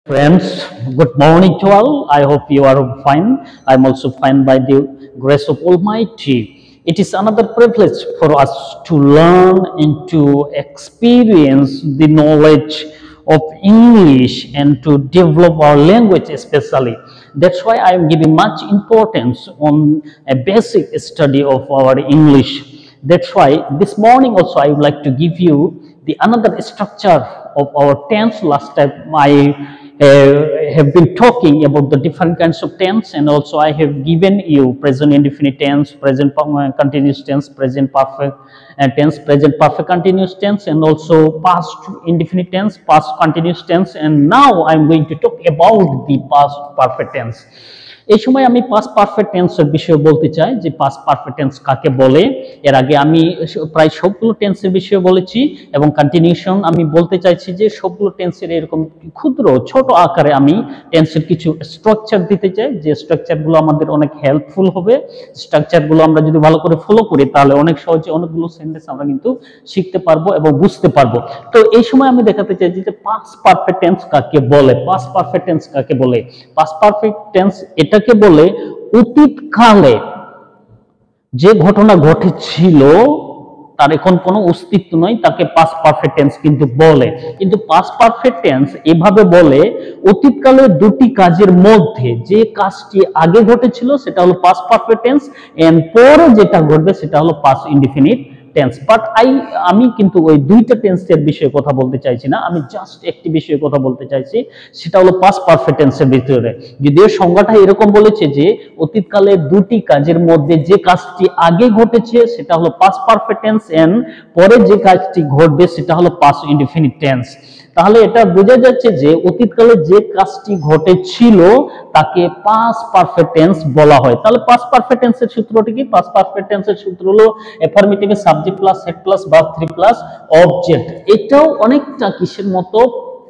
Friends, good morning to all. I hope you are fine. I'm also fine by the grace of Almighty. It is another privilege for us to learn and to experience the knowledge of English and to develop our language especially. That's why I am giving much importance on a basic study of our English. That's why this morning also I would like to give you the another structure of our tense. Last time I have been talking about the different kinds of tense, and also I have given you present indefinite tense, present continuous tense, present perfect tense, present perfect continuous tense, and also past indefinite tense, past continuous tense, and now I am going to talk about the past perfect tense. এই সময় আমি past perfect টেন্সের বিষয়ে বলতে চাই যে past perfect tense কাকে বলে। এর আগে আমি প্রায় সবগুলো টেন্সের বিষয়ে বলেছি এবং কন্টিনিউশন আমি বলতে চাইছি যে সবগুলো টেন্সের এরকম ক্ষুদ্র ছোট আকারে আমি টেন্সের কিছু স্ট্রাকচার দিতে চাই, যে স্ট্রাকচারগুলো আমাদের অনেক হেল্পফুল হবে। স্ট্রাকচারগুলো আমরা যদি ভালো করে ফলো করি তাহলে অনেক সহজে অনেকগুলো সেন্টেন্স আমরা কিন্তু শিখতে পারবো এবং বুঝতে পারবো। তো এই সময় আমি দেখাতে চাই যে পাস্ট পারফেক্ট টেন্স কাকে বলে। পাস্ট পারফেক্ট টেন্স কাকে বলে? পাস্ট পারফেক্ট টেন্স এটাকে বলে অতীতকালে যে ঘটনা ঘটেছিল তার এখন কোনো অস্তিত্ব নয়, তাকে পাস্ট পারফেক্ট টেন্স কিন্তু বলে। কিন্তু পাস্ট পারফেক্ট টেন্স এভাবে বলে অতীতকালে দুটি কাজের মধ্যে যে কাজটি আগে ঘটেছিল সেটা হলো পাস্ট পারফেক্ট টেন্স, এন্ড পরে যেটা ঘটবে সেটা হলো পাস্ট ইনডিফিনিট টেন্স। বাট আমি কিন্তু ওই দুইটা টেন্সের বিষয়ে কথা বলতে চাইছি না, আমি জাস্ট একটি বিষয়ে কথা বলতে চাইছি, সেটা হলো পাস্ট পারফেক্ট টেন্সের ভিতরে। যদিও সংজ্ঞাটা এরকম বলেছে যে অতীতকালে দুটি কাজের মধ্যে যে কাজটি আগে ঘটেছে সেটা হলো পাস্ট পারফেক্ট টেন্স, এন্ড পরে যে কাজটি ঘটবে সেটা হলো পাস্ট ইনডিফিনিট টেন্স। তাহলে এটা বোঝা যাচ্ছে যে অতীতকালে যে কাজটি ঘটেছিল তাকে পাস্ট পারফেক্ট টেন্স বলা হয়। তাহলে পাস্ট পারফেক্ট টেন্সের সূত্রটি কি? পাস্ট পারফেক্ট টেন্সের সূত্র হলো affirmative subject plus had plus verb 3 plus object. এটাও অনেকটা কিসের মতো?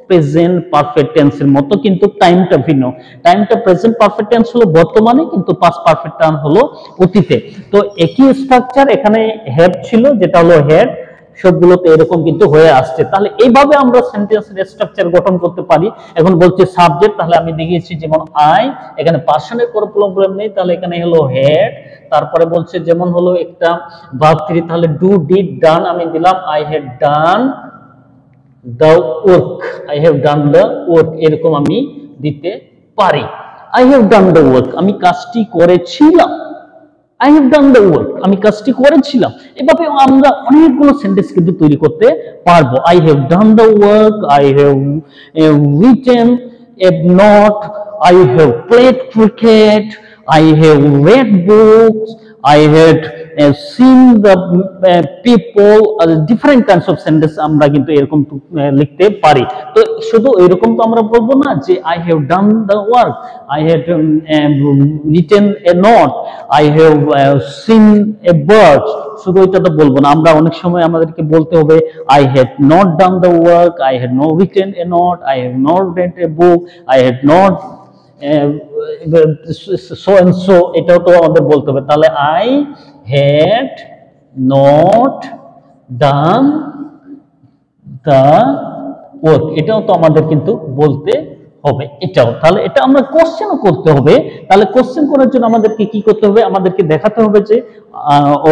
প্রেজেন্ট পারফেক্ট টেন্সের মতো, কিন্তু টাইমটা ভিন্ন। টাইমটা প্রেজেন্ট পারফেক্ট টেন্স হলো বর্তমানে, কিন্তু পাস্ট পারফেক্ট টেন্স হলো অতীতে। তো একই স্ট্রাকচার এখানে হ্যাভ ছিল, যেটা হলো হেড, সবগুলোতে এরকম কিন্তু হয়ে আসছে। তাহলে এইভাবে আমরা সেন্টেন্সের স্ট্রাকচার গঠন করতে পারি। এখন বলছে সাবজেক্ট, তাহলে আমি দেখিয়েছি যেমন আই, এখানে পার্সনের কোনো প্রবলেম নেই, তাহলে এখানে হলো হেড। তারপরে বলছে যেমন হলো একটা ভার্ব 3, তাহলে ডু ডিড ডান আমি দিলাম I had done the work, I have done the work, এরকম আমি দিতে পারি। I have done the work, আমি কাজটি করেছিলাম। I have done the work, আমি কাজটি করেছিলাম। এভাবে আমরা অনেকগুলো সেন্টেন্স কিন্তু তৈরি করতে পারবো। I have done the work, I have written a note, I have played cricket, I have read books, I had seen the people, different kinds of sentence আমরা কিন্তু এরকম লিখতে পারি। তো শুধু এরকম তো আমরা বলবো না যে I have done the work, I had written a note, I have seen a bird, শুধু এটা তো বলবো না। আমরা অনেক সময় আমাদেরকে বলতে হবে I had not done the work, I had not written a note, I have not read a book, I had not so and so, এটাও তো আমাদের বলতে হবে। তাহলে I had not done the work, এটাও তো আমাদের কিন্তু বলতে হবে এটাও। তাহলে এটা আমরা কোশ্চেনও করতে হবে। তাহলে কোশ্চেন করার জন্য আমাদেরকে কি করতে হবে? আমাদেরকে দেখাতে হবে যে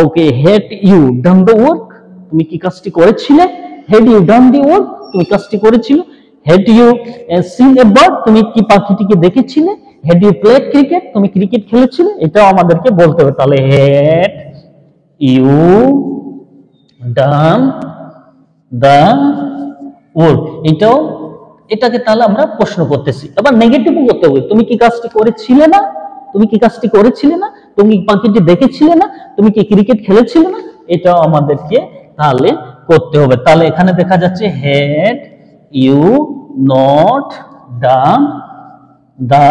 ওকে, had you done the work, তুমি কি কাজটি করেছিলে? had you done the work, তুমি কাজটি করেছিলে? had you seen a bird, তুমি কি পাখিটিকে দেখেছিলে? had you played cricket, তুমি ক্রিকেট খেলেছিলে? এটাও আমাদেরকে বলতে হবে। তাহলে had you done the work, এটাকে তাহলে আমরা প্রশ্ন করতেছি। আবার নেগেটিভও করতে হবে, তুমি কি কাজটি করেছিলে না? তুমি কি কাজটি করেছিলে না? তুমি পাখিটি দেখেছিলে না? তুমি কি ক্রিকেট খেলেছিলে না? এটাও আমাদেরকে তাহলে করতে হবে। তাহলে এখানে দেখা যাচ্ছে had you not done the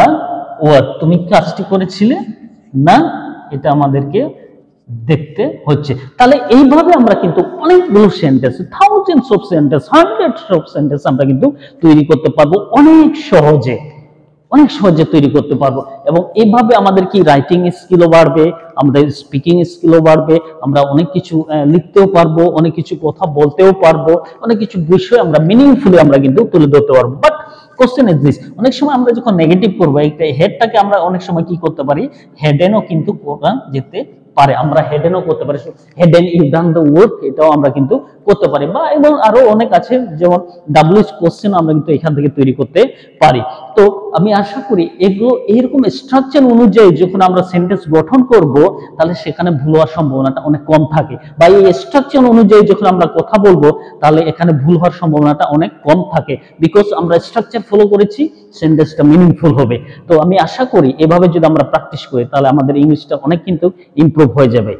work, তুমি কাজটি করেছিলে না, এটা আমাদেরকে দেখতে হচ্ছে। তাহলে এইভাবে আমরা কিন্তু অনেকগুলো sentence, thousands of sentence, hundreds of sentence আমরা কিন্তু তৈরি করতে পারবো অনেক সহজে তৈরি করতে পারবো। এবং এইভাবে আমাদের কি রাইটিং স্কিলও বাড়বে, আমাদের স্পিকিং স্কিলও বাড়বে, আমরা অনেক কিছু লিখতেও পারবো, অনেক কিছু কথা বলতেও পারবো, অনেক কিছু বিষয় আমরা মিনিংফুলি আমরা কিন্তু তুলে ধরতে পারবো। But question is this. অনেক সময় আমরা যখন নেগেটিভ করবো এই হেডটাকে আমরা অনেক সময় কি করতে পারি, হেডেনও কিন্তু করা যেতে পারে, আমরা হেডেনও করতে পারি, hadn't you done the work, এটাও আমরা কিন্তু করতে পারি। বা এবং আরো অনেক আছে, যেমন ডাব্লিউএইচ কোশ্চেন আমরা কিন্তু এখান থেকে তৈরি করতে পারি। তো আমি আশা করি এগুলো এইরকম স্ট্রাকচার অনুযায়ী যখন আমরা সেন্টেন্স গঠন করব তাহলে সেখানে ভুল হওয়ার সম্ভাবনাটা অনেক কম থাকে, বা এই স্ট্রাকচার অনুযায়ী যখন আমরা কথা বলবো তাহলে এখানে ভুল হওয়ার সম্ভাবনাটা অনেক কম থাকে, বিকজ আমরা স্ট্রাকচার ফলো করেছি, সেন্টেন্সটা মিনিংফুল হবে। তো আমি আশা করি এভাবে যদি আমরা প্র্যাকটিস করি তাহলে আমাদের ইংলিশটা অনেক কিন্তু ইমপ্রুভ হয়ে যাবে।